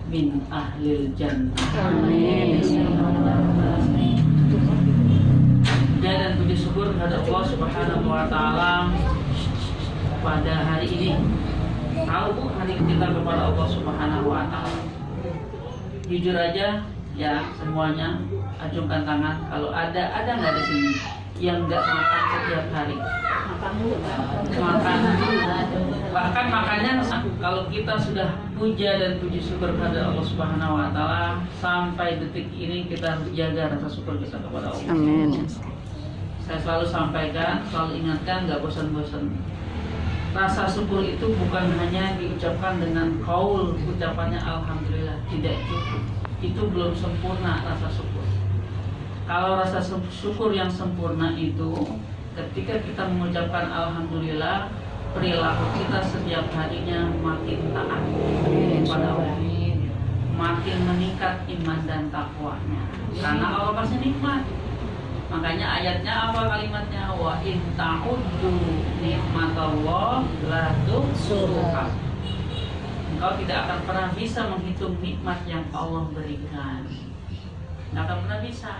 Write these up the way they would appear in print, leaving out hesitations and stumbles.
min ahlil jannah. Amin. Dan puji syukur kepada Allah Subhanahu wa taala pada hari ini. Tahu Bu, hari kita kepada Allah Subhanahu wa taala. Jujur aja ya, semuanya acungkan tangan kalau ada nggak di sini yang nggak makan setiap hari. Makan bahkan makannya kalau kita sudah puja dan puji syukur kepada Allah Subhanahu wa taala, sampai detik ini kita harus jaga rasa syukur kita kepada Allah. Amin. Saya selalu sampaikan, selalu ingatkan, nggak bosan-bosan. Rasa syukur itu bukan hanya diucapkan dengan qaul, ucapannya alhamdulillah, tidak cukup. Itu belum sempurna rasa syukur. Kalau rasa syukur yang sempurna itu ketika kita mengucapkan alhamdulillah, perilaku kita setiap harinya makin taat kepada Allah, makin meningkat iman dan takwanya. Karena Allah pasti nikmat. Makanya ayatnya apa kalimatnya? Wa in ta'uddu nikmatallah la tuhsuha. Engkau tidak akan pernah bisa menghitung nikmat yang Allah berikan. Nggak akan pernah bisa.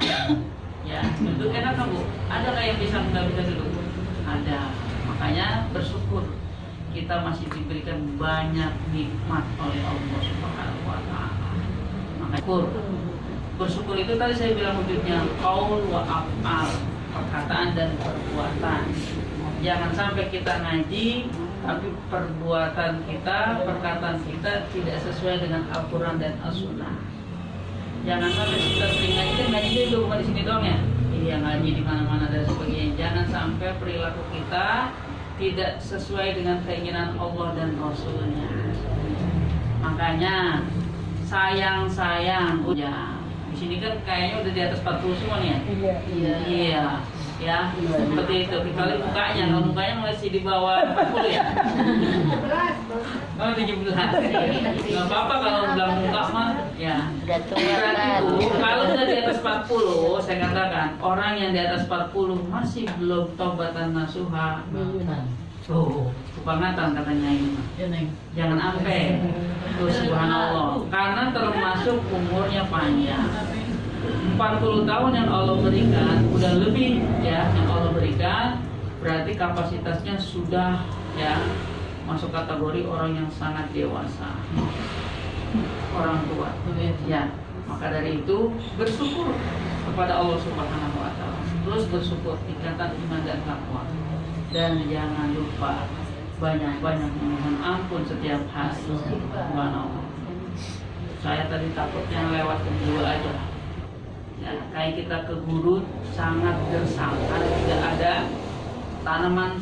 Ya, duduk enak kan Bu? Ada nggak yang bisa nggak bisa duduk? Ada. Makanya bersyukur kita masih diberikan banyak nikmat oleh Allah Subhanahu wa taala. Makanya bersyukur itu tadi saya bilang wujudnya qaul wa af'al, perkataan dan perbuatan. Jangan sampai kita ngaji tapi perbuatan kita, perkataan kita tidak sesuai dengan Al-Qur'an dan As-Sunnah. Jangan sampai kita sering ngaji, kan ngaji itu cuma di sini doang ya. Iya, ngaji di mana-mana dan sebagainya. Jangan sampai perilaku kita tidak sesuai dengan keinginan Allah dan Rasulnya. Makanya sayang ya. Di sini kan kayaknya udah di atas 40 semua nih ya. Iya. Ya, seperti itu. Kecuali mukanya, kalau mukanya masih di bawah 40 ya. Oh, 17. Enggak apa-apa kalau bilang muka mah ya. Kalau udah di atas 40, saya katakan orang yang di atas 40 masih belum taubatan nasuha. Oh, kebangetan katanya ini. Jangan sampai. Subhanallah. Karena termasuk umurnya panjang. 40 tahun yang Allah berikan, udah lebih ya yang Allah berikan, berarti kapasitasnya sudah ya masuk kategori orang yang sangat dewasa, orang tua. Ya, maka dari itu bersyukur kepada Allah Subhanahu wa taala. Terus bersyukur, tingkatan iman dan takwa. Dan jangan lupa banyak-banyak memohon ampun setiap hari. Subhanallah. Saya tadi takutnya lewat kedua aja. Ya, kayak kita ke gurun sangat gersang, tidak ada tanaman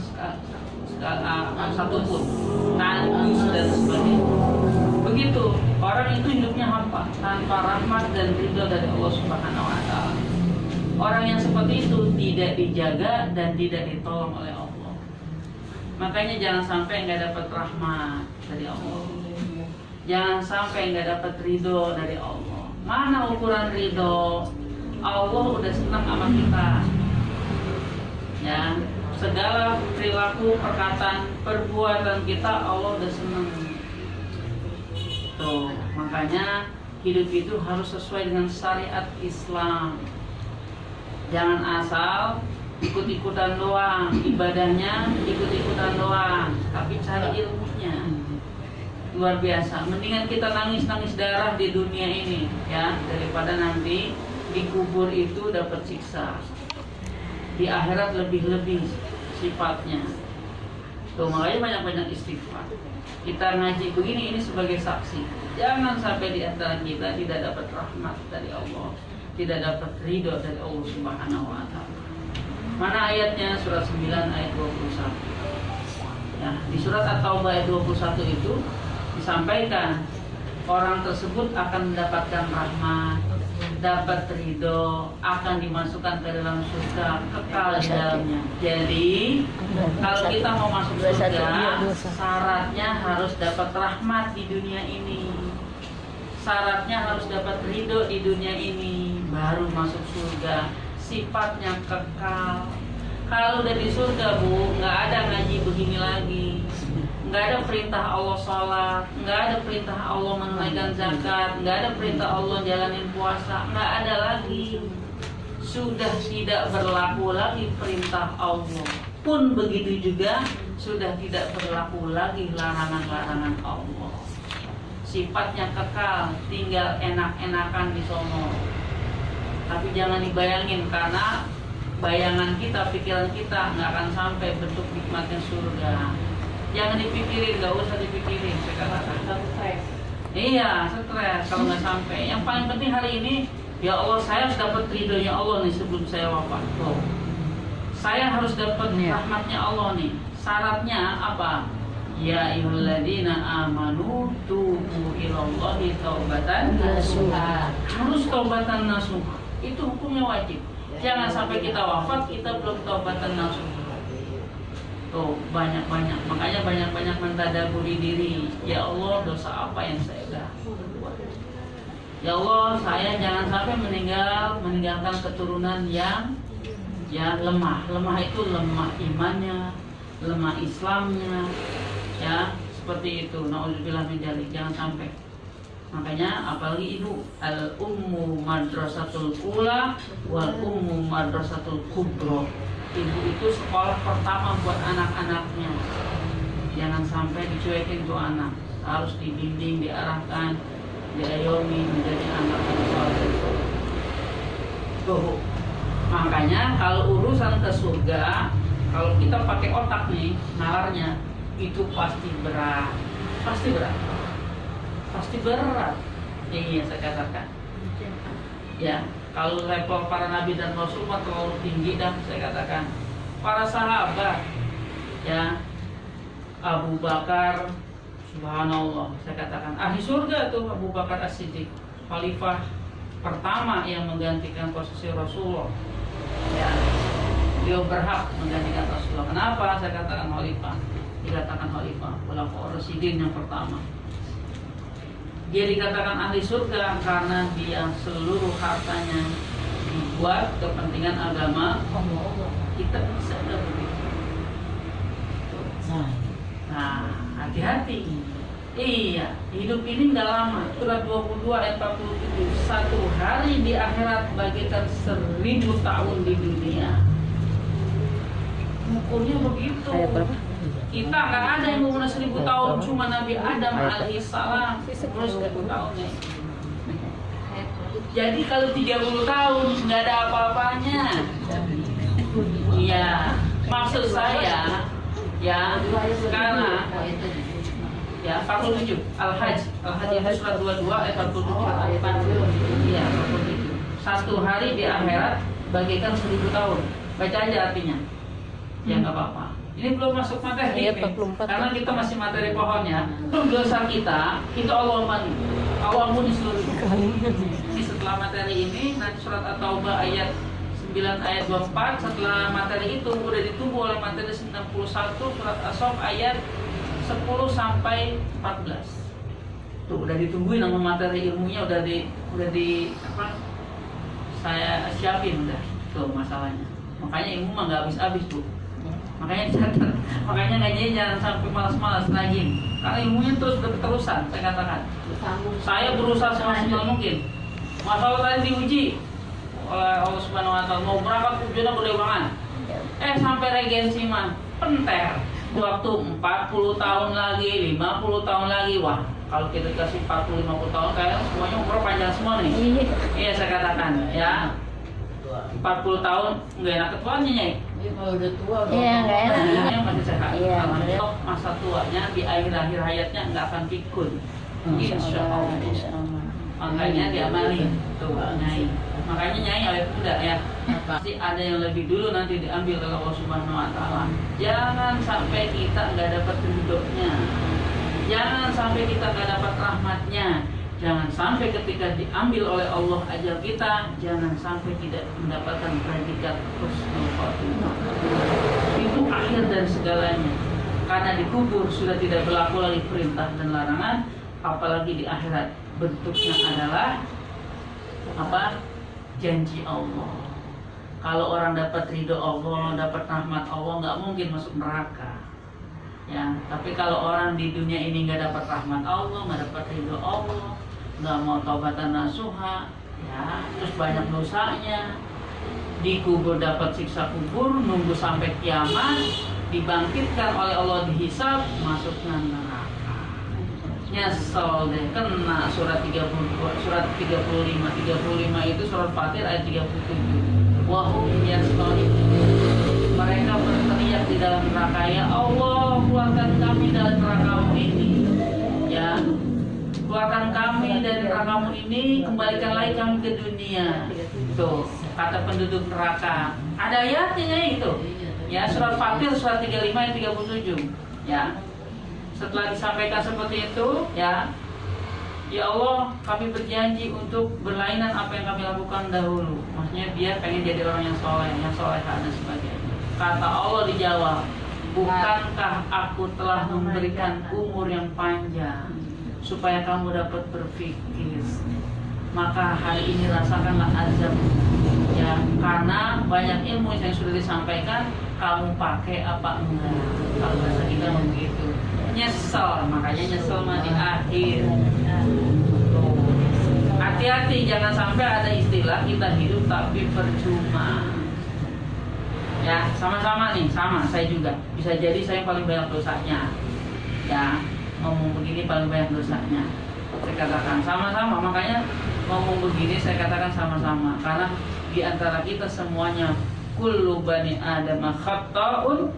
satupun, tandus dan sebagainya. Begitu orang itu hidupnya hampa tanpa rahmat dan ridho dari Allah Subhanahu wa taala. Orang yang seperti itu tidak dijaga dan tidak ditolong oleh Allah. Makanya jangan sampai nggak dapat rahmat dari Allah. Jangan sampai nggak dapat ridho dari Allah. Mana ukuran ridho? Allah udah senang sama kita. Ya, segala perilaku, perkataan, perbuatan kita Allah udah senang. Tuh, makanya hidup itu harus sesuai dengan syariat Islam. Jangan asal ikut-ikutan doang, ibadahnya ikut-ikutan doang, tapi cari ilmunya. Luar biasa. Mendingan kita nangis-nangis darah di dunia ini ya, daripada nanti di kubur itu dapat siksa. Di akhirat lebih-lebih sifatnya. Tuh, makanya banyak-banyak istighfar. Kita ngaji begini ini sebagai saksi. Jangan sampai di antara kita tidak dapat rahmat dari Allah, tidak dapat ridho dari Allah Subhanahu wa taala. Mana ayatnya? Surat 9 ayat 21. Ya, di surat At-Taubah ayat 21 itu disampaikan orang tersebut akan mendapatkan rahmat, dapat ridho, akan dimasukkan ke dalam surga, kekal di dalamnya. Jadi kalau kita mau masuk surga, syaratnya harus dapat rahmat di dunia ini, syaratnya harus dapat ridho di dunia ini, baru masuk surga. Sifatnya kekal. Kalau udah di surga Bu, nggak ada ngaji begini lagi, nggak ada perintah Allah sholat, nggak ada perintah Allah menunaikan zakat, nggak ada perintah Allah jalanin puasa, nggak ada lagi. Sudah tidak berlaku lagi perintah Allah. Pun begitu juga sudah tidak berlaku lagi larangan-larangan Allah. Sifatnya kekal, tinggal enak-enakan di sono. Tapi jangan dibayangin, karena bayangan kita, pikiran kita nggak akan sampai bentuk nikmatnya surga. Jangan dipikirin, nggak usah dipikirin. Saya katakan stres. Iya, stres kalau nggak sampai. Yang paling penting hari ini, ya Allah, saya harus dapat ridhonya Allah nih sebelum saya wafat. Oh. Saya harus dapat rahmatnya Allah nih. Syaratnya apa? Ya ayyuhalladzina amanu tubu ilallahi taubatan nasuha. Harus taubatan nasuha. Itu hukumnya wajib. Jangan sampai kita wafat kita belum taubatan nasuha. Tuh banyak-banyak. Makanya banyak-banyak mentadaburi diri. Ya Allah, dosa apa yang saya udah buat? Ya Allah, saya jangan sampai meninggalkan keturunan yang lemah. Lemah itu lemah imannya, lemah Islamnya, ya seperti itu. Nauzubillah min dzalik, jangan sampai. Makanya apalagi ibu, al ummu madrasatul ula wal ummu madrasatul kubro. Ibu itu sekolah pertama buat anak-anaknya. Jangan sampai dicuekin tuh anak. Harus dibimbing, diarahkan, diayomi menjadi anak yang saleh. Tuh. Makanya kalau urusan ke surga, kalau kita pakai otak nih, nalarnya itu pasti berat. Pasti berat. Pasti berat. Iya, saya katakan. Ya, kalau level para nabi dan rasul terlalu tinggi dan saya katakan. Para sahabat, ya, Abu Bakar, subhanallah, saya katakan ahli surga tuh Abu Bakar As-Siddiq, khalifah pertama yang menggantikan posisi Rasulullah. Ya, beliau berhak menggantikan Rasulullah. Kenapa saya katakan khalifah? Dikatakan khalifah, Khulafaur Rasyidin yang pertama. Dia dikatakan ahli surga karena dia seluruh hartanya dibuat kepentingan agama Allah. Kita bisa nggak begitu? Nah, hati-hati. Iya, hidup ini nggak lama. Surat 22 ayat 47. Satu hari di akhirat bagaikan 1000 tahun di dunia. Ukurnya begitu. Kita nggak ada yang umur 1000 tahun, cuma Nabi Adam alaihissalam umur 1000 tahun nih. Jadi kalau 30 tahun nggak ada apa-apanya. Iya, maksud saya ya sekarang ya 47 Al-Hajj itu surat 22 ayat 47. Iya, 47. Satu hari di akhirat bagaikan 1000 tahun. Baca aja artinya. Ya nggak apa-apa. Ini belum masuk materi, karena kita masih materi pohonnya. Dosa kita itu Allah ampuni seluruh. Ini setelah materi ini nanti surat At-Taubah ayat 9 ayat 24. Setelah materi itu udah ditunggu oleh materi 91 surat As-Saff ayat 10 sampai 14. Tuh udah ditungguin nama materi ilmunya udah di apa? Saya siapin udah. Tuh masalahnya. Makanya ilmu mah nggak habis-habis tuh. Makanya catat, makanya ngajinya jangan sampai malas-malas lagi. Karena ilmunya terus berterusan, saya katakan. Saya berusaha semaksimal mungkin. Masalah tadi diuji oleh Allah Subhanahu Wa Taala, mau berapa ujiannya berlebihan. Sampai regensi mah penter. Waktu 40 tahun lagi, 50 tahun lagi, wah kalau kita kasih 40-50 tahun kayaknya semuanya umur panjang semua nih. Iya saya katakan ya. 40 tahun nggak enak ketuanya Nyai. Kalau udah tua iya nggak enak. Yang masih sehat. Iya, Alhamdulillah masa tuanya di akhir-akhir hayatnya nggak akan pikun. Insya Allah. Makanya diamalin tuh Nyai. Makanya Nyai awet muda ya. Pasti ada yang lebih dulu nanti diambil oleh Allah Subhanahu Wa Taala. Jangan sampai kita nggak dapat ridhonya. Jangan sampai kita nggak dapat rahmatnya. Jangan sampai ketika diambil oleh Allah ajal kita, jangan sampai tidak mendapatkan predikat husnul khotimah. Itu akhir dari segalanya. Karena dikubur sudah tidak berlaku lagi perintah dan larangan, apalagi di akhirat bentuknya adalah apa? Janji Allah. Kalau orang dapat ridho Allah, dapat rahmat Allah, nggak mungkin masuk neraka. Ya, tapi kalau orang di dunia ini nggak dapat rahmat Allah, nggak dapat ridho Allah, nggak mau taubatan nasuha, ya, terus banyak dosanya, dikubur dapat siksa kubur, nunggu sampai kiamat, dibangkitkan oleh Allah dihisab, masuknya neraka. Nyesel deh, kena surat 32, surat 35 itu surat Fatir ayat 37. Wahum yas'alun. Mereka berteriak di dalam neraka, ya Allah, keluarkan kami dari nerakamu ini. Ya, keluarkan kami dari nerakamu ini, kembalikan lagi kami ke dunia. Tuh, kata penduduk neraka. Ada ayatnya itu. Ya, surat Fatir surat 35 ayat 37. Ya. Setelah disampaikan seperti itu, ya Allah, kami berjanji untuk berlainan apa yang kami lakukan dahulu. Maksudnya dia pengen jadi orang yang soleh dan sebagainya. Kata Allah dijawab, bukankah aku telah memberikan umur yang panjang supaya kamu dapat berpikir? Maka hari ini rasakanlah azab, ya, karena banyak ilmu yang sudah disampaikan, kamu pakai apa enggak? Kalau bahasa kita begitu. Nyesel, makanya nyesel mah di akhir. Hati-hati, jangan sampai ada istilah kita hidup tapi percuma. Ya, sama-sama nih, sama saya juga. Bisa jadi saya paling banyak dosanya. Ya, ngomong begini paling banyak dosanya. Saya katakan sama-sama, makanya ngomong begini saya katakan sama-sama. Karena di antara kita semuanya kullu bani Adam khata'un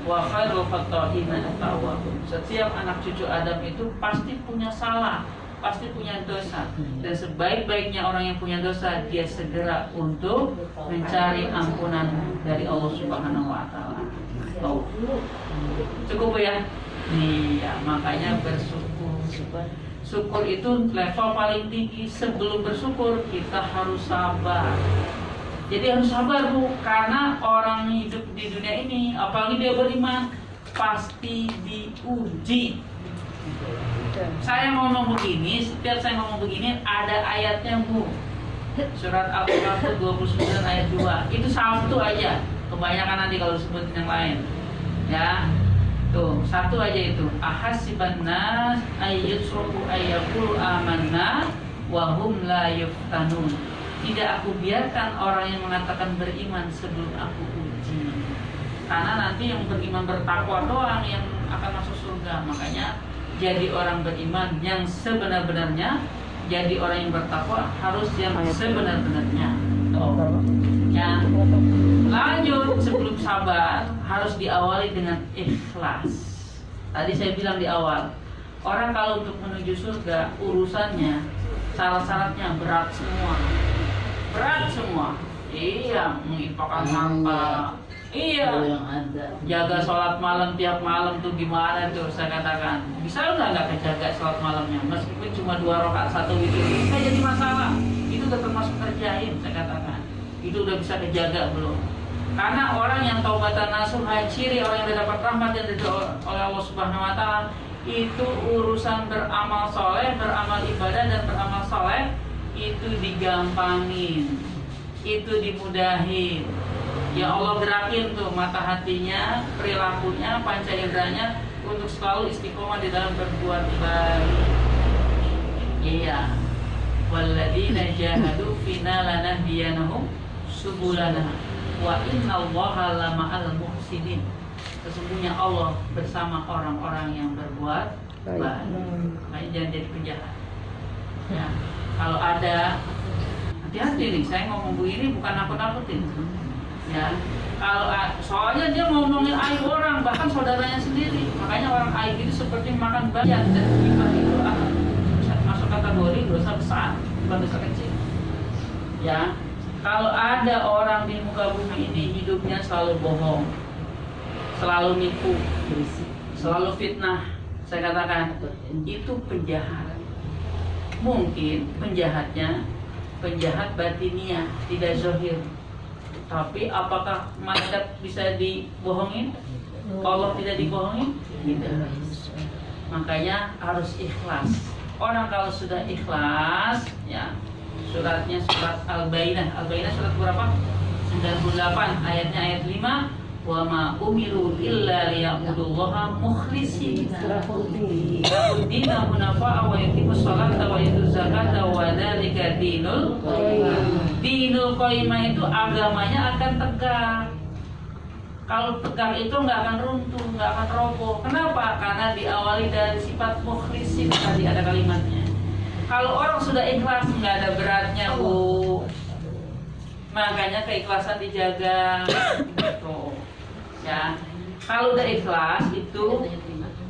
wa khairul khata'ina at-tawwabun. Setiap anak cucu Adam itu pasti punya salah, pasti punya dosa, dan sebaik-baiknya orang yang punya dosa dia segera untuk mencari ampunan dari Allah Subhanahu wa taala. Oh. Cukup ya? Iya, makanya bersyukur. Syukur itu level paling tinggi. Sebelum bersyukur kita harus sabar. Jadi harus sabar Bu, karena orang hidup di dunia ini, apalagi dia beriman, pasti diuji. Saya ngomong begini, setiap saya ngomong begini ada ayatnya Bu. Surat Al-Qur'an 29 ayat 2. Itu satu aja. Kebanyakan nanti kalau sebutin yang lain. Ya. Tuh, satu aja itu. Ahasiban nas ayyusraku ayyaqulu amanna wa hum la yuftanun. Tidak aku biarkan orang yang mengatakan beriman sebelum aku uji. Karena nanti yang beriman bertakwa doang yang akan masuk surga. Makanya jadi orang beriman yang sebenar-benarnya, jadi orang yang bertakwa harus yang sebenar-benarnya. Ya. Lanjut, sebelum sabar harus diawali dengan ikhlas. Tadi saya bilang di awal, orang kalau untuk menuju surga urusannya, syarat-syaratnya berat semua. Berat semua. Iya, mengimpakan sampah. Iya. Jaga sholat malam tiap malam tuh gimana tuh saya katakan. Bisa nggak kejaga sholat malamnya? Meskipun cuma 2 rakaat 1 witir, nggak jadi masalah. Itu udah termasuk kerjain saya katakan. Itu udah bisa kejaga belum? Karena orang yang taubatan nasuha, ciri orang yang dapat rahmat yang oleh Allah Subhanahu wa taala, itu urusan beramal soleh, beramal ibadah dan beramal soleh itu digampangin, itu dimudahin. Ya Allah gerakin tuh mata hatinya, perilakunya, panca inderanya untuk selalu istiqomah di dalam berbuat baik. Iya. Walladzina jahadu fina lanahdiyanahum subulana wa innallaha lama'al muhsinin. Sesungguhnya Allah bersama orang-orang yang berbuat baik. Makanya jangan jadi penjahat. Ya. Kalau ada, hati-hati nih, saya ngomong begini bukan nakut-nakutin. Ya, kalau soalnya dia ngomongin aib orang, bahkan saudaranya sendiri. Makanya orang aib itu seperti makan bayat dan gibah itu masuk kategori dosa besar, bukan dosa kecil. Ya, kalau ada orang di muka bumi ini hidupnya selalu bohong, selalu nipu, selalu fitnah, saya katakan itu penjahat. Mungkin penjahatnya penjahat batiniah, tidak zahir. Tapi apakah malaikat bisa dibohongin? Allah tidak dibohongin? Tidak. Makanya harus ikhlas. Orang kalau sudah ikhlas, ya, suratnya surat Al-Bayyinah. Al-Bayyinah surat berapa? 98, ayatnya ayat 5. wa ma umiru illa liya'budullaha mukhlishina lahud-din hunafa'a wa yuqimus sholata wa yutuz zakata wa dzalika dinul qayyimah itu agamanya akan tegak. Kalau tegak itu nggak akan runtuh, nggak akan roboh. Kenapa? Karena diawali dari sifat mukhlisin, tadi ada kalimatnya. Kalau orang sudah ikhlas, nggak ada beratnya, Bu. Makanya keikhlasan dijaga. Gitu. Ya. Kalau udah ikhlas itu,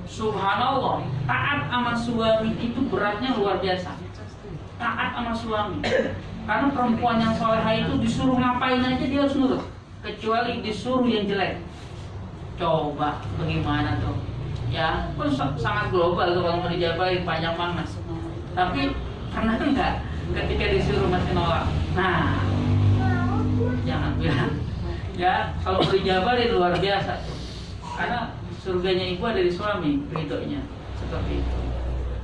subhanallah, taat sama suami itu beratnya luar biasa. Taat sama suami. Karena perempuan yang solehah itu disuruh ngapain aja dia harus nurut. Kecuali disuruh yang jelek. Coba bagaimana tuh? Ya, pun sangat global tuh kalau mau dijabarin panjang banget. Tapi pernah enggak ketika disuruh masih nolak? Nah, jangan bilang. Ya, kalau mau dijabarin luar biasa tuh. Karena surganya ibu ada di suami, ridhonya seperti itu.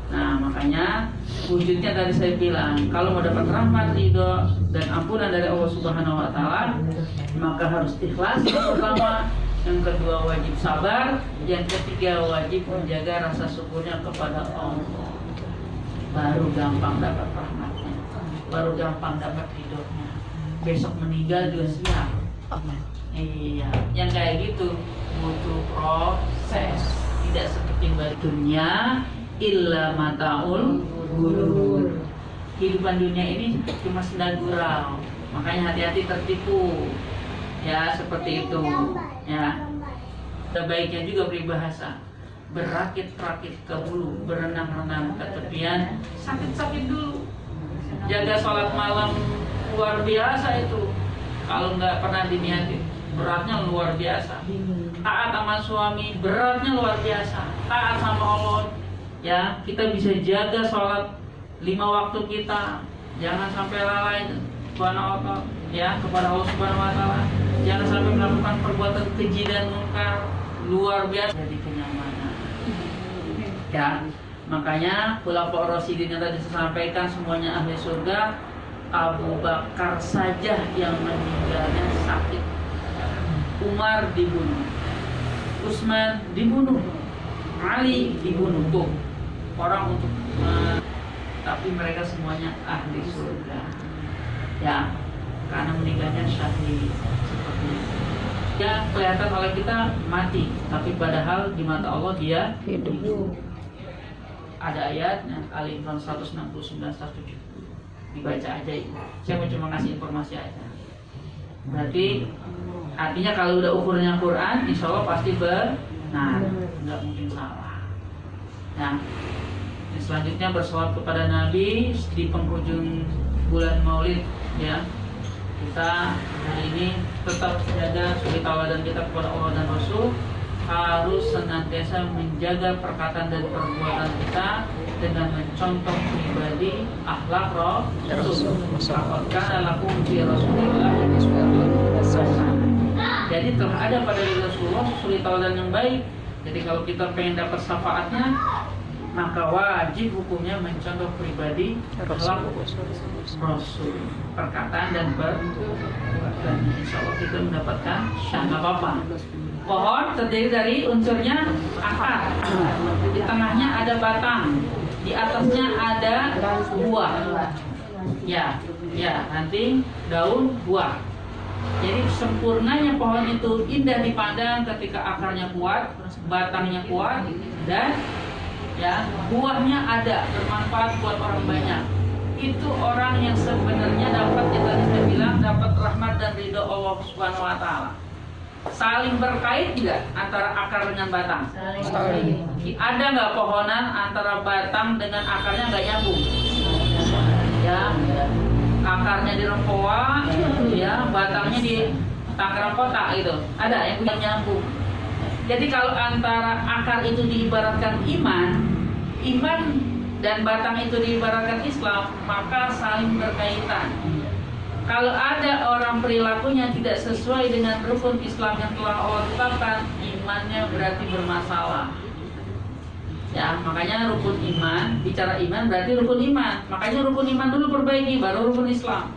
Nah, makanya wujudnya tadi saya bilang, kalau mau dapat rahmat, ridho dan ampunan dari Allah Subhanahu wa taala, maka harus ikhlas yang pertama, yang kedua wajib sabar, yang ketiga wajib menjaga rasa syukurnya kepada Allah. Baru gampang dapat rahmatnya, baru gampang dapat ridhonya. Besok meninggal juga siap. Iya, yang kayak gitu butuh proses, tidak seperti batunya illa mataul ghurur. Kehidupan dunia ini cuma senda gurau. Makanya hati-hati tertipu. Ya, seperti itu. Ya. Ada baiknya juga peribahasa. Berakit-rakit ke hulu, berenang-renang ke tepian, sakit-sakit dulu. Jaga sholat malam luar biasa itu. Kalau nggak pernah diniatin, beratnya luar biasa. Taat sama suami, beratnya luar biasa. Taat sama Allah, ya, kita bisa jaga sholat 5 waktu kita, jangan sampai lalai ya kepada Allah Subhanahu wa taala, jangan sampai melakukan perbuatan keji dan munkar, luar biasa jadi kenyamanan. Ya, makanya Khulafaur Rasyidin yang tadi saya sampaikan semuanya ahli surga. Abu Bakar saja yang meninggalnya sakit, Umar dibunuh, Utsman dibunuh, Ali dibunuh, tuh orang untuk tapi mereka semuanya ahli surga, ya, karena meninggalnya syahid seperti itu. Ya, kelihatan oleh kita mati, tapi padahal di mata Allah dia hidup. Ada ayatnya, Ali Imran 169-170, dibaca aja itu. Saya mau cuma ngasih informasi aja. Berarti artinya kalau udah ukurnya Quran, insya Allah pasti benar, nggak mungkin salah. Nah, selanjutnya bersolawat kepada Nabi di penghujung bulan Maulid, ya. Kita hari ini tetap jaga suri tauladan kita kepada Allah dan Rasul, harus senantiasa menjaga perkataan dan perbuatan kita dengan mencontoh pribadi akhlak Rasul. Karena lakum fi Rasulillah jadi telah ada pada Rasulullah suri tauladan yang baik. Jadi kalau kita pengen dapat syafaatnya, maka wajib hukumnya mencontoh pribadi akhlak Rasul, perkataan dan perbuatan. Insya Allah kita mendapatkan nggak apa-apa. Pohon terdiri dari unsurnya akar, di tengahnya ada batang, di atasnya ada buah. Ya, nanti daun buah. Jadi sempurnanya pohon itu indah dipandang ketika akarnya kuat, batangnya kuat, dan ya buahnya ada, bermanfaat buat orang banyak. Itu orang yang sebenarnya dapat, kita bisa bilang dapat rahmat dan ridho Allah Subhanahu wa taala. Saling berkait tidak antara akar dengan batang? Saling. Ada nggak pohonan antara batang dengan akarnya nggak nyambung? Ya, akarnya di Rempoa, ya, batangnya di Tangerang Kota gitu. Ada yang punya nyambung. Jadi kalau antara akar itu diibaratkan iman dan batang itu diibaratkan Islam, maka saling berkaitan. Kalau ada orang perilakunya tidak sesuai dengan rukun Islam yang telah Allah tetapkan, imannya berarti bermasalah. Ya, makanya rukun iman, bicara iman berarti rukun iman. Makanya rukun iman dulu perbaiki, baru rukun Islam.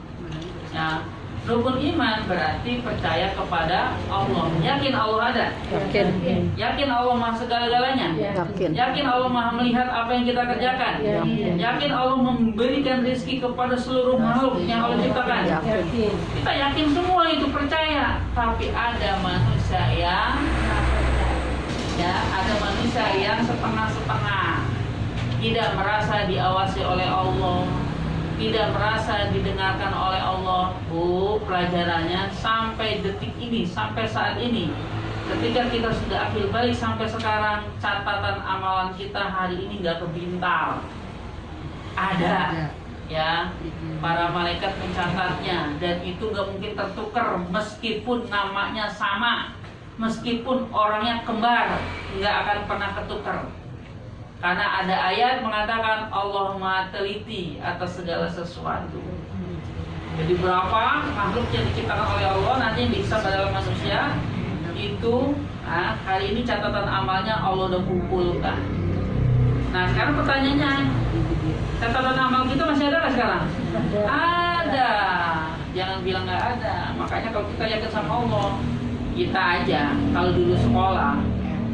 Ya, Rukun iman berarti percaya kepada Allah. Yakin Allah ada? Yakin. Yakin Allah maha segala-galanya? Yakin. Yakin Allah maha melihat apa yang kita kerjakan? Yakin Allah memberikan rezeki kepada seluruh makhluk yang Allah ciptakan? Yakin. Kita yakin semua itu, percaya. Tapi ada manusia yang ada manusia yang setengah-setengah, tidak merasa diawasi oleh Allah, tidak merasa didengarkan oleh Allah. Bu, pelajarannya sampai detik ini, sampai saat ini, ketika kita sudah akhir balik sampai sekarang, catatan amalan kita hari ini nggak kebintal. Ada, ya, para malaikat mencatatnya, dan itu nggak mungkin tertukar meskipun namanya sama, meskipun orangnya kembar, nggak akan pernah ketukar. Karena ada ayat mengatakan Allah Maha teliti atas segala sesuatu. Jadi berapa makhluk yang diciptakan oleh Allah nanti yang dihisab adalah manusia itu, hari ini catatan amalnya Allah udah kumpulkan. Nah sekarang pertanyaannya, catatan amal kita masih ada nggak sekarang? Ada. Jangan bilang nggak ada. Makanya kalau kita yakin sama Allah, kita aja kalau dulu sekolah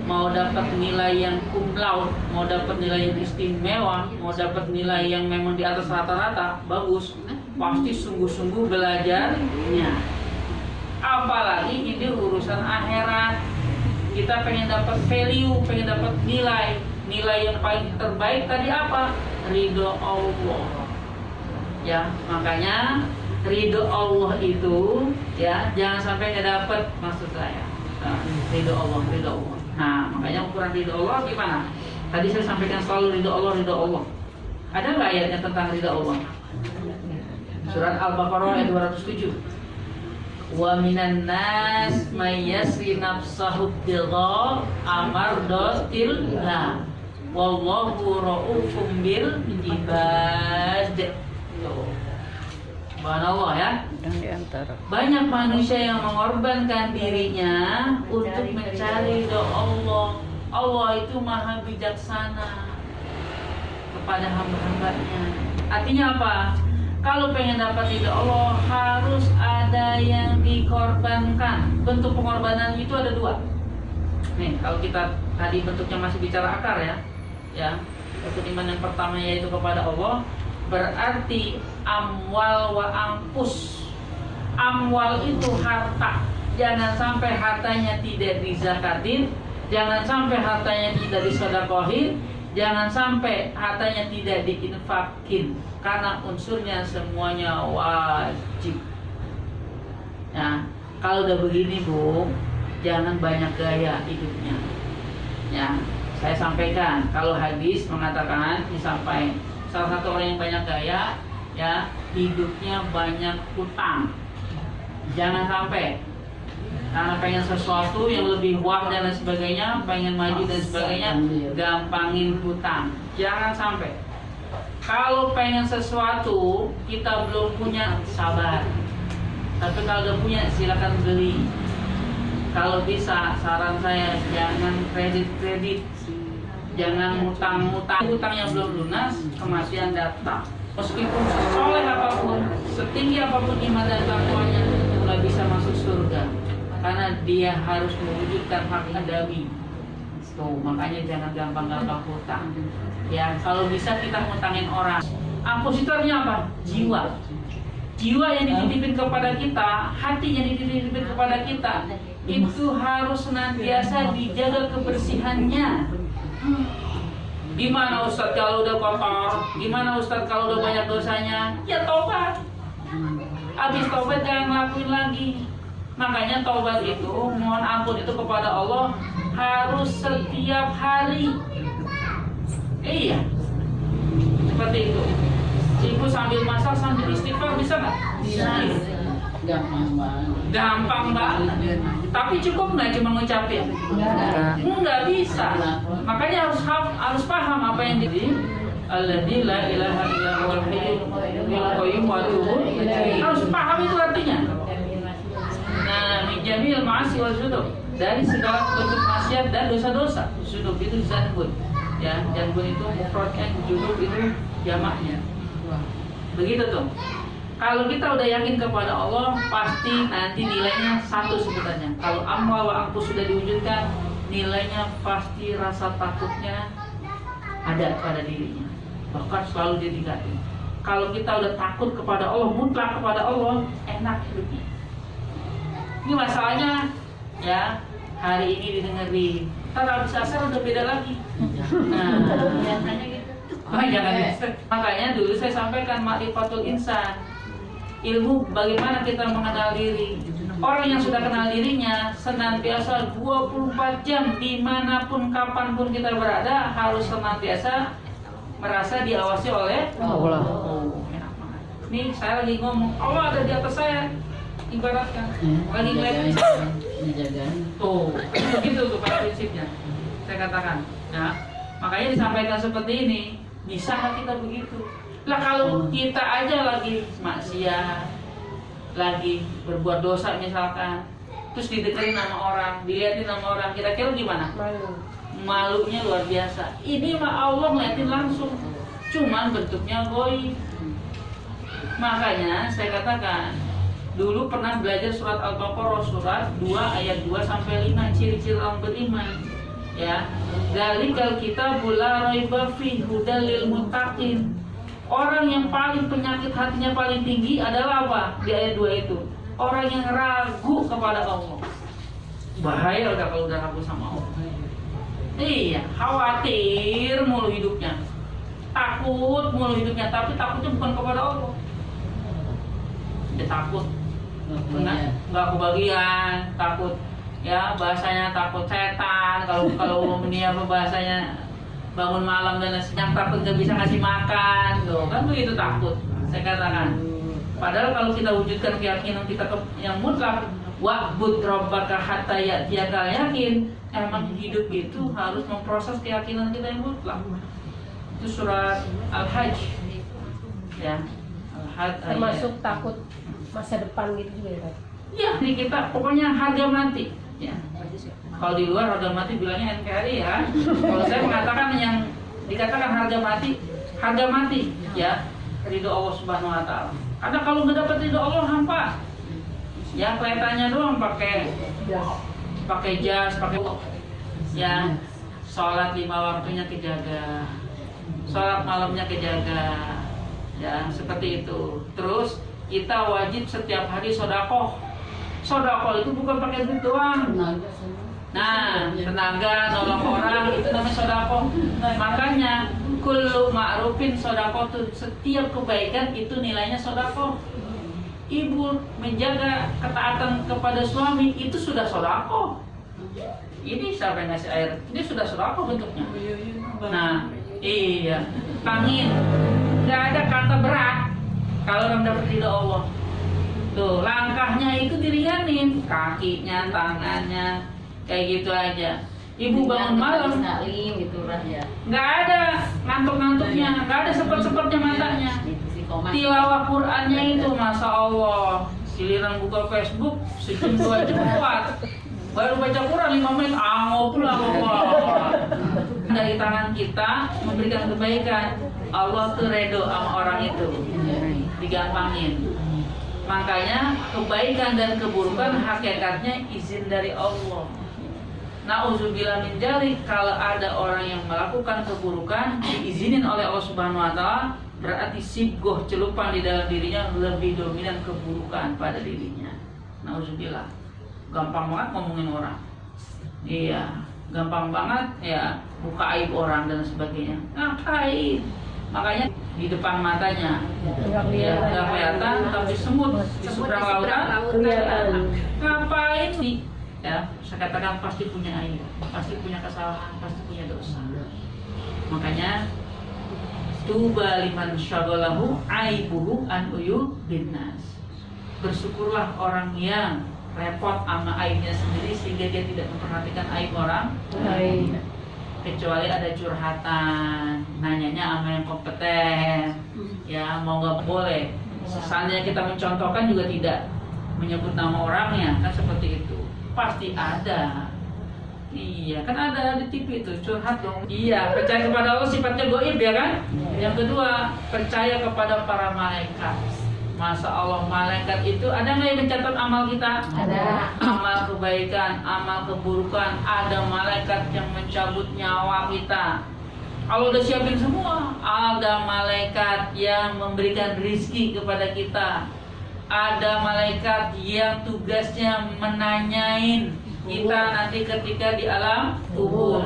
mau dapat nilai yang cum laude, mau dapat nilai yang istimewa, mau dapat nilai yang memang di atas rata-rata, bagus, pasti sungguh-sungguh belajarnya. Apalagi ini urusan akhirat, kita pengen dapat value, pengen dapat nilai yang paling terbaik tadi apa? Ridho Allah. Ya, makanya ridho Allah itu, ya, jangan sampai nggak dapat, maksud saya. Ridho Allah. Nah, makanya ukuran ridho Allah gimana? Tadi saya sampaikan selalu ridho Allah. Ada nggak ayatnya tentang ridho Allah? Surat Al-Baqarah ayat 207. Wa minan nas may yasri nafsahu tigha amardatillah wallahu ra'ufum bil ibad. Subhanallah, ya. Banyak manusia yang mengorbankan dirinya untuk mencari ridho Allah. Allah itu maha bijaksana kepada hamba-hambanya. Artinya apa? Kalau pengen dapat ridho Allah harus ada yang dikorbankan. Bentuk pengorbanan itu ada dua. Nih, kalau kita tadi bentuknya masih bicara akar, ya. Bentuk iman yang pertama yaitu kepada Allah, berarti amwal wa ampus. Amwal itu harta. Jangan sampai hartanya tidak dizakatin, jangan sampai hartanya tidak disedekahin, jangan sampai hartanya tidak diinfakin, karena unsurnya semuanya wajib. Nah, kalau udah begini, Bu, jangan banyak gaya hidupnya. Ya, saya sampaikan kalau hadis mengatakan disampaikan salah satu orang yang banyak gaya, ya, hidupnya banyak utang. Jangan sampai karena pengen sesuatu yang lebih wah dan lain sebagainya, pengen maju dan sebagainya, gampangin hutang. Jangan sampai. Kalau pengen sesuatu kita belum punya, sabar. Tapi kalau udah punya, silakan beli. Kalau bisa, saran saya jangan kredit. Jangan ngutang-ngutang, hutang yang belum lunas, kematian datang. Meskipun sesoleh apapun, setinggi apapun iman dan takwanya, nggak bisa masuk surga, karena dia harus mewujudkan hak adawi. Tuh, makanya jangan gampang-gampang hutang. Ya, kalau bisa kita ngutangin orang. Ampus itu artinya apa? Jiwa. Jiwa yang dititipin kepada kita, hati yang dititipin kepada kita, itu harus senantiasa dijaga kebersihannya. Gimana Ustadz kalau udah kotor? Gimana Ustadz kalau udah banyak dosanya? Ya taubat. Habis taubat jangan ngelakuin lagi. Makanya taubat itu, mohon ampun itu kepada Allah harus setiap hari. Iya, seperti itu. Ibu sambil masak sambil istighfar bisa nggak? Bisa. Gampang banget. Tapi cukup nggak cuma ngucapin? Nggak bisa. Makanya harus paham apa yang jadi. Alladzi la ilaha illa huwal hayyul qayyum wa atubu. Harus paham itu artinya. Nah, min jamil ma'asi wal dzunub, dari segala bentuk maksiat dan dosa-dosa. Dzunub itu zanbun. Ya, zanbun itu mufradnya, dzunub itu jamaknya. Begitu tuh. Kalau kita udah yakin kepada Allah, pasti nanti nilainya satu sebutannya. Kalau amal wa angku sudah diwujudkan, nilainya pasti rasa takutnya ada pada dirinya, bahkan selalu ditingkatin. Kalau kita udah takut kepada Allah, mutlak kepada Allah, enak hidupnya. Ini masalahnya ya, hari ini didengerin, ntar habis asar udah beda lagi. Nah, biasanya gitu. Oh, jangan. Makanya dulu saya sampaikan ma'rifatul insan, ilmu bagaimana kita mengenal diri. Orang yang sudah kenal dirinya senantiasa 24 jam dimanapun kapanpun kita berada harus senantiasa merasa diawasi oleh Allah. Oh, enak banget. Nih saya lagi ngomong, Allah ada di atas saya, ibaratkan lagi ngeliatin saya. Tuh, begitu tuh pada prinsipnya. Saya katakan, ya. Makanya disampaikan seperti ini, bisa nggak kita begitu? Lah kalau kita aja lagi maksiat, lagi berbuat dosa misalkan, terus didengerin sama orang, dilihatin sama orang, kira-kira gimana? Malunya luar biasa. Ini mah Allah ngeliatin langsung, cuman bentuknya goib. Makanya saya katakan, dulu pernah belajar surat Al-Baqarah surat 2 ayat 2 sampai 5 ciri-ciri orang beriman. Ya, dzalikal kitabul la raiba fihi hudal lil muttaqin. Orang yang paling penyakit hatinya paling tinggi adalah apa? Di ayat 2 itu, orang yang ragu kepada Allah. Bahaya udah kalau udah ragu sama Allah. Iya, khawatir mulu hidupnya, takut mulu hidupnya, tapi takutnya bukan kepada Allah. Dia takut, nggak kebagian, takut ya bahasanya takut setan. Kalau dia bahasanya bangun malam dan siang takut nggak bisa ngasih makan, loh kan begitu takut. Saya katakan, padahal kalau kita wujudkan keyakinan kita yang mutlak, wa'bud rabbaka hatta ya'tiyakal yakin, emang hidup itu harus memproses keyakinan kita yang mutlak. Itu surat Al-Hajj, ya. Al-Hajj termasuk takut masa depan gitu juga ya Pak? Iya, ini kita pokoknya harga mati. Ya. Kalau di luar harga mati bilangnya NKRI ya. Kalau saya mengatakan yang dikatakan harga mati, ya ridho Allah Subhanahu Wa Taala. Karena kalau nggak dapat ridho Allah hampa. Ya kelihatannya doang pakai jas, pakai ya sholat 5 waktunya kejaga, sholat malamnya kejaga, ya seperti itu. Terus kita wajib setiap hari sodakoh. Sodakoh itu bukan pakai duit doang. Nah, tenaga, nolong orang itu namanya sodakoh. Makanya kullu ma'rufin sodakoh tuh, setiap kebaikan itu nilainya sodakoh. Ibu menjaga ketaatan kepada suami itu sudah sodakoh. Ini siapa yang ngasih air? Ini sudah sodakoh bentuknya. Nah, iya. Angin, nggak ada kata berat kalau orang dapat ridho Allah. Tuh, langkahnya itu diringanin, kakinya, tangannya, kayak gitu aja. Ibu bangun malam, gitu ya. nggak ada ngantuk-ngantuknya, nggak ada sepet-sepetnya matanya. Tilawah Qur'annya itu, masya Allah. Giliran buka Facebook, sejam 2 jam kuat. Baru baca Quran 5 menit, angop lah dari tangan kita memberikan kebaikan. Allah tuh redo sama orang itu, digampangin. Makanya kebaikan dan keburukan hakikatnya izin dari Allah. Nauzubillah min dzalik, kalau ada orang yang melakukan keburukan diizinin oleh Allah Subhanahu Wa Taala, berarti sigoh celupan di dalam dirinya lebih dominan keburukan pada dirinya. Nauzubillah. Gampang banget ngomongin orang. Iya, gampang banget ya buka aib orang dan sebagainya. Ngapain? Makanya di depan matanya nggak kelihatan, tapi semut di seberang lautan kelihatan. Ngapain nih? Ya, saya katakan pasti punya aib, pasti punya kesalahan, pasti punya dosa. Makanya tuba liman syaghalahu aibuhu an uyub binnas. Bersyukurlah orang yang repot sama aibnya sendiri sehingga dia tidak memperhatikan aib orang lain. Kecuali ada curhatan, nanyanya sama yang kompeten, ya mau nggak boleh. Seandainya kita mencontohkan juga tidak menyebut nama orangnya, kan seperti itu. Pasti ada. Iya, kan ada di TV itu curhat dong. Iya, percaya kepada Allah sifatnya gaib ya kan. Yang kedua, percaya kepada para malaikat. Masya Allah, malaikat itu ada nggak yang mencatat amal kita? Ada. Amal kebaikan, amal keburukan. Ada malaikat yang mencabut nyawa kita. Allah udah siapin semua. Ada malaikat yang memberikan rizki kepada kita. Ada malaikat yang tugasnya menanyain kita nanti ketika di alam kubur.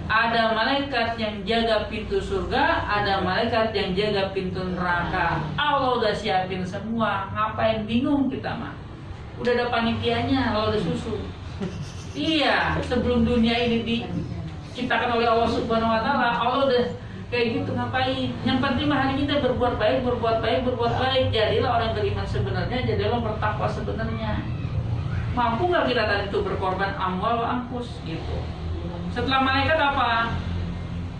Ada malaikat yang jaga pintu surga, ada malaikat yang jaga pintu neraka. Allah udah siapin semua. Ngapain bingung kita mah? Udah ada panitianya, Allah udah susun. Iya, sebelum dunia ini diciptakan oleh Allah Subhanahu wa taala, Allah udah kayak gitu. Ngapain? Yang penting mah hari kita berbuat baik, berbuat baik, berbuat baik. Jadilah orang beriman sebenarnya, jadilah bertakwa sebenarnya. Mampu nggak kita tadi itu berkorban amwal wa anfus gitu. Setelah malaikat apa?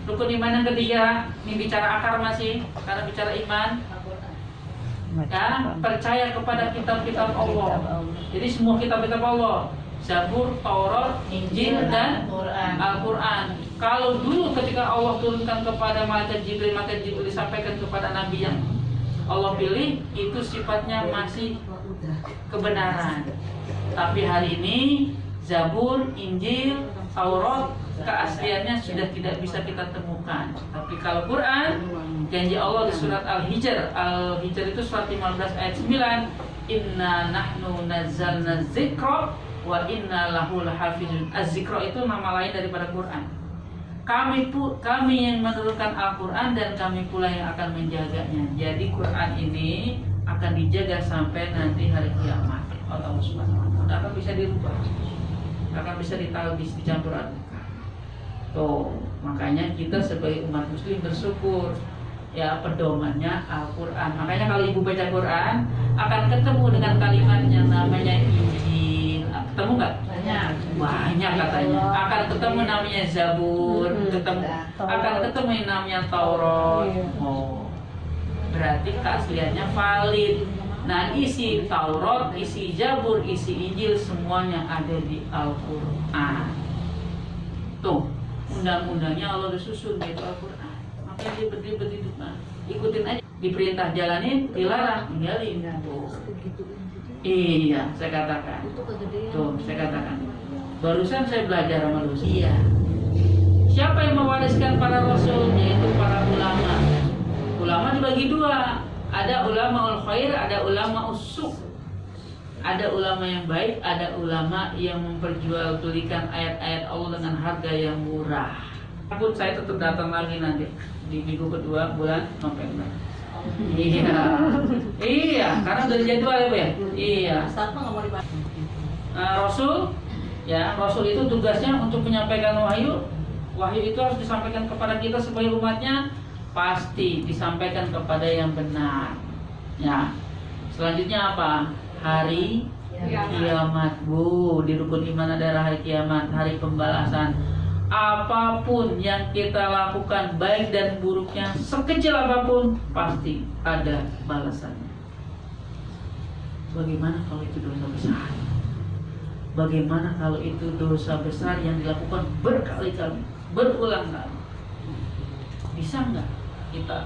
Rukun iman yang ketiga, ini bicara akar masih, karena bicara iman. Ya, percaya kepada kitab-kitab Allah. Jadi semua kitab-kitab Allah, Zabur, Taurat, Injil, dan Al-Quran. Kalau dulu ketika Allah turunkan kepada malaikat Jibril, maka Jibril disampaikan kepada Nabi yang Allah pilih, itu sifatnya masih kebenaran. Tapi hari ini Zabur, Injil, Taurat keasliannya sudah tidak bisa kita temukan. Tapi kalau Quran, janji Allah di surat Al-Hijr. Al-Hijr itu surat 15 ayat 9. Inna nahnu nazzalna dzikra wa inna lahu lahafizun. Az-Zikra itu nama lain daripada Quran. Kami yang menurunkan Al-Quran dan kami pula yang akan menjaganya. Jadi Quran ini akan dijaga sampai nanti hari kiamat. Allah Subhanahu wa taala. Tidak akan bisa dirubah, tidak akan bisa ditalbis, dicampur adukan. Tuh, makanya kita sebagai umat muslim bersyukur ya pedomannya Al-Quran. Makanya kalau ibu baca Quran akan ketemu dengan kalimat yang namanya Injil. Ketemu nggak? Banyak katanya. Akan ketemu namanya Zabur, akan ketemu yang namanya Taurat. Oh, berarti keasliannya valid. Nah, isi Taurat, isi Zabur, isi Injil semuanya ada di Al-Quran. Tuh, undang-undangnya Allah udah susun gitu Al-Quran. Makanya ribet-ribet itu mah. Ikutin aja. Diperintah jalanin, dilarang tinggalin. Tuh. Iya, saya katakan. Tuh, saya katakan. Barusan saya belajar sama dosen. Iya. Siapa yang mewariskan para rasul? Yaitu para ulama. Ulama dibagi dua. Ada ulama ul khair, ada ulama usuk. Ada ulama yang baik, ada ulama yang memperjualbelikan ayat-ayat Allah dengan harga yang murah. Takut saya tetap datang lagi nanti di minggu kedua bulan November. Iya, iya, karena udah jadwal ya Bu ya. Iya. Rasul, ya Rasul itu tugasnya untuk menyampaikan wahyu. Wahyu itu harus disampaikan kepada kita sebagai umatnya. Pasti disampaikan kepada yang benar. Ya. Selanjutnya apa? Hari kiamat. Bu, di rukun iman ada hari kiamat, hari pembalasan. Apapun yang kita lakukan, baik dan buruknya, sekecil apapun, pasti ada balasannya. Bagaimana kalau itu dosa besar? Bagaimana kalau itu dosa besar yang dilakukan berkali-kali, berulang kali? Bisa nggak kita